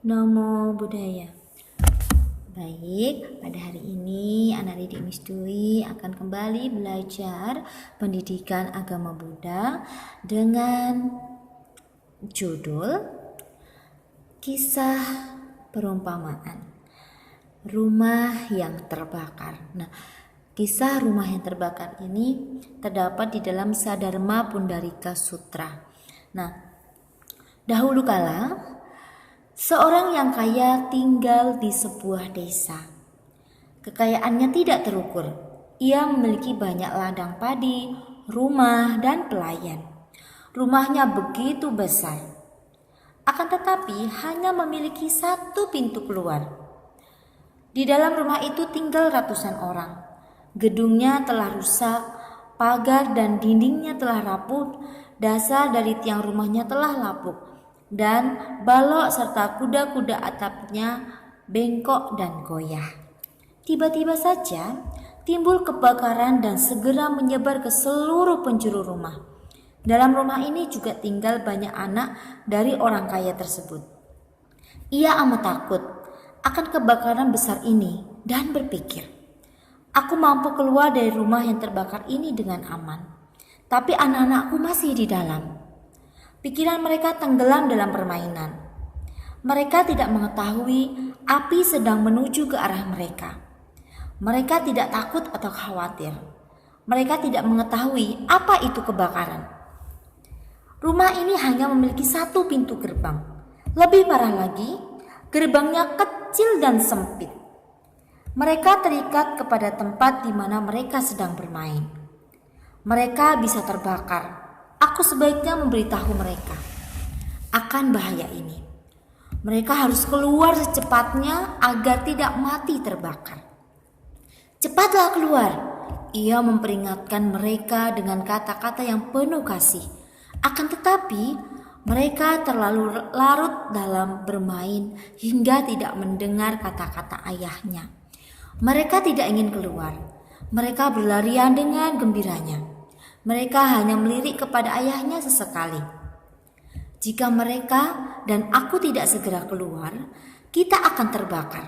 Namo Buddhaya. Baik, pada hari ini anak didik Miss Dwi akan kembali belajar pendidikan agama Buddha dengan judul Kisah Perumpamaan Rumah yang Terbakar. Nah, kisah rumah yang terbakar ini terdapat di dalam Sadharma Pundarika Sutra. Nah, dahulu kala seorang yang kaya tinggal di sebuah desa. Kekayaannya tidak terukur. Ia memiliki banyak ladang padi, rumah, dan pelayan. Rumahnya begitu besar. Akan tetapi hanya memiliki satu pintu keluar. Di dalam rumah itu tinggal ratusan orang. Gedungnya telah rusak, pagar dan dindingnya telah rapuh, dasar dari tiang rumahnya telah lapuk, dan balok serta kuda-kuda atapnya bengkok dan goyah. Tiba-tiba saja timbul kebakaran dan segera menyebar ke seluruh penjuru rumah. Dalam rumah ini juga tinggal banyak anak dari orang kaya tersebut. Ia amat takut akan kebakaran besar ini dan berpikir, aku mampu keluar dari rumah yang terbakar ini dengan aman, tapi anak-anakku masih di dalam. Pikiran mereka tenggelam dalam permainan. Mereka tidak mengetahui api sedang menuju ke arah mereka. Mereka tidak takut atau khawatir. Mereka tidak mengetahui apa itu kebakaran. Rumah ini hanya memiliki satu pintu gerbang. Lebih parah lagi, gerbangnya kecil dan sempit. Mereka terikat kepada tempat di mana mereka sedang bermain. Mereka bisa terbakar. Aku sebaiknya memberitahu mereka akan bahaya ini. Mereka harus keluar secepatnya agar tidak mati terbakar. Cepatlah keluar, ia memperingatkan mereka dengan kata-kata yang penuh kasih. Akan tetapi mereka terlalu larut dalam bermain hingga tidak mendengar kata-kata ayahnya. Mereka tidak ingin keluar. Mereka berlarian dengan gembiranya. Mereka hanya melirik kepada ayahnya sesekali. Jika mereka dan aku tidak segera keluar, kita akan terbakar.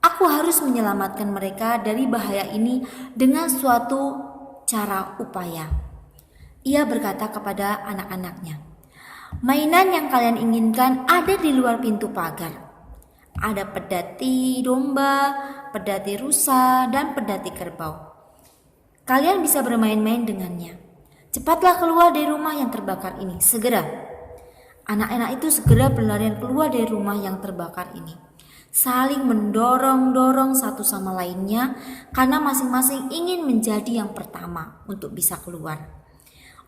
Aku harus menyelamatkan mereka dari bahaya ini dengan suatu cara upaya. Ia berkata kepada anak-anaknya, mainan yang kalian inginkan ada di luar pintu pagar. Ada pedati domba, pedati rusa, dan pedati kerbau. Kalian bisa bermain-main dengannya. Cepatlah keluar dari rumah yang terbakar ini, segera. Anak-anak itu segera berlarian keluar dari rumah yang terbakar ini, saling mendorong-dorong satu sama lainnya karena masing-masing ingin menjadi yang pertama untuk bisa keluar.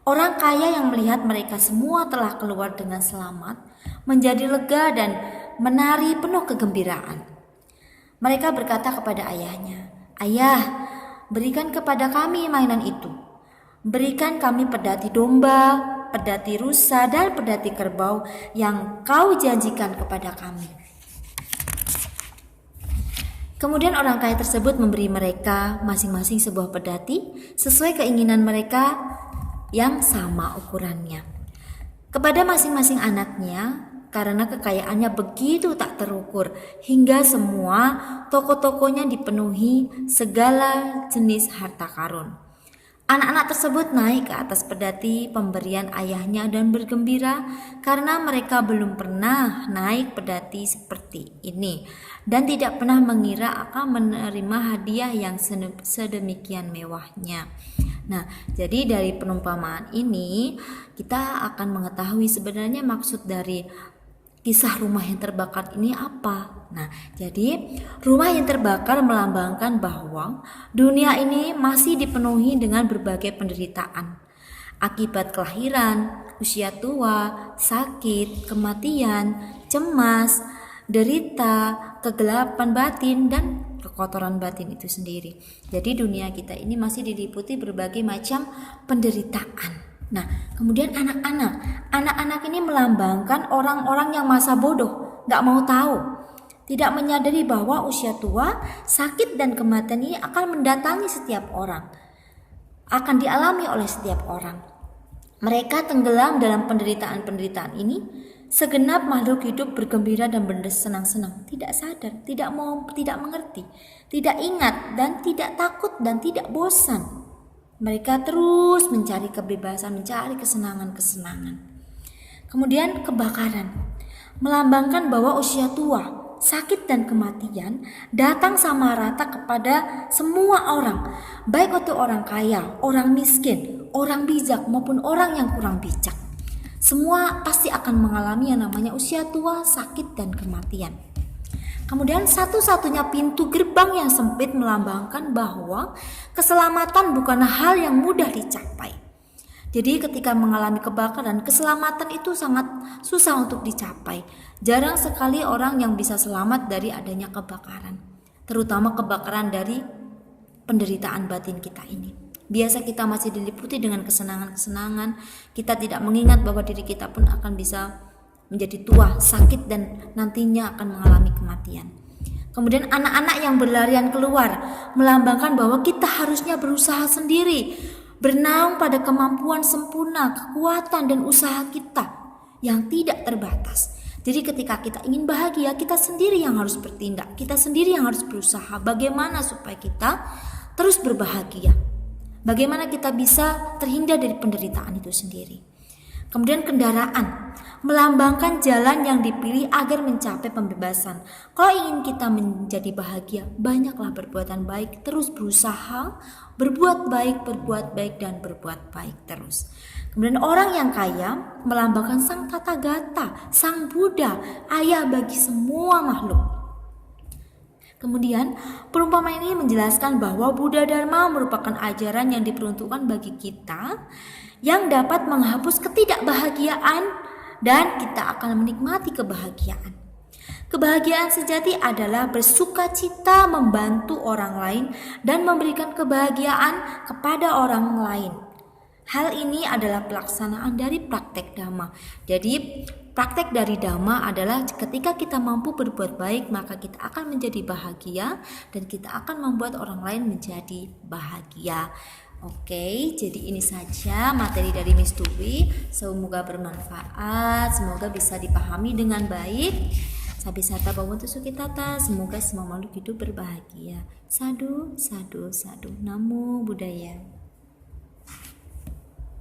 Orang kaya yang melihat mereka semua telah keluar dengan selamat menjadi lega dan menari penuh kegembiraan. Mereka berkata kepada ayahnya, "Ayah, berikan kepada kami mainan itu. Berikan kami pedati domba, pedati rusa, dan pedati kerbau yang kau janjikan kepada kami." Kemudian orang kaya tersebut memberi mereka masing-masing sebuah pedati sesuai keinginan mereka yang sama ukurannya. Kepada masing-masing anaknya, karena kekayaannya begitu tak terukur hingga semua toko-tokonya dipenuhi segala jenis harta karun. Anak-anak tersebut naik ke atas pedati pemberian ayahnya dan bergembira karena mereka belum pernah naik pedati seperti ini dan tidak pernah mengira akan menerima hadiah yang sedemikian mewahnya. Nah, jadi dari perumpamaan ini kita akan mengetahui sebenarnya maksud dari kisah rumah yang terbakar ini apa? Nah, jadi rumah yang terbakar melambangkan bahwa dunia ini masih dipenuhi dengan berbagai penderitaan. Akibat kelahiran, usia tua, sakit, kematian, cemas, derita, kegelapan batin, dan kekotoran batin itu sendiri. Jadi dunia kita ini masih diliputi berbagai macam penderitaan. Nah, kemudian anak-anak ini melambangkan orang-orang yang masa bodoh, gak mau tahu, tidak menyadari bahwa usia tua, sakit dan kematian ini akan mendatangi setiap orang, akan dialami oleh setiap orang. Mereka tenggelam dalam penderitaan-penderitaan ini Segenap makhluk hidup bergembira dan bersenang-senang, tidak sadar, tidak mau, tidak mengerti, tidak ingat, dan tidak takut, dan tidak bosan. Mereka terus mencari kebebasan, mencari kesenangan-kesenangan. Kemudian kebakaran, melambangkan bahwa usia tua, sakit, dan kematian datang sama rata kepada semua orang, baik itu orang kaya, orang miskin, orang bijak, maupun orang yang kurang bijak. Semua pasti akan mengalami yang namanya usia tua, sakit, dan kematian. Kemudian satu-satunya pintu gerbang yang sempit melambangkan bahwa keselamatan bukanlah hal yang mudah dicapai. Jadi ketika mengalami kebakaran, keselamatan itu sangat susah untuk dicapai. Jarang sekali orang yang bisa selamat dari adanya kebakaran, terutama kebakaran dari penderitaan batin kita ini. Biasa kita masih diliputi dengan kesenangan-kesenangan, kita tidak mengingat bahwa diri kita pun akan bisa menjadi tua, sakit, dan nantinya akan mengalami kematian. Kemudian anak-anak yang berlarian keluar melambangkan bahwa kita harusnya berusaha sendiri, bernaung pada kemampuan sempurna, kekuatan, dan usaha kita yang tidak terbatas. Jadi ketika kita ingin bahagia, kita sendiri yang harus bertindak, kita sendiri yang harus berusaha bagaimana supaya kita terus berbahagia. Bagaimana kita bisa terhindar dari penderitaan itu sendiri. Kemudian kendaraan, melambangkan jalan yang dipilih agar mencapai pembebasan. Kalau ingin kita menjadi bahagia, banyaklah perbuatan baik, terus berusaha, berbuat baik, dan berbuat baik terus. Kemudian orang yang kaya melambangkan sang Tathagata, sang Buddha, ayah bagi semua makhluk. Kemudian perumpamaan ini menjelaskan bahwa Buddha Dharma merupakan ajaran yang diperuntukkan bagi kita yang dapat menghapus ketidakbahagiaan dan kita akan menikmati kebahagiaan. Kebahagiaan sejati adalah bersukacita membantu orang lain dan memberikan kebahagiaan kepada orang lain. Hal ini adalah pelaksanaan dari praktek Dhamma. Jadi praktek dari Dhamma adalah ketika kita mampu berbuat baik, maka kita akan menjadi bahagia dan kita akan membuat orang lain menjadi bahagia. Oke, jadi ini saja materi dari Miss Dwi. Semoga bermanfaat, semoga bisa dipahami dengan baik. Sabisata Bhavantu Sukhitata, semoga semua makhluk hidup berbahagia. Sadu, sadu, sadu. Namo Buddhaya.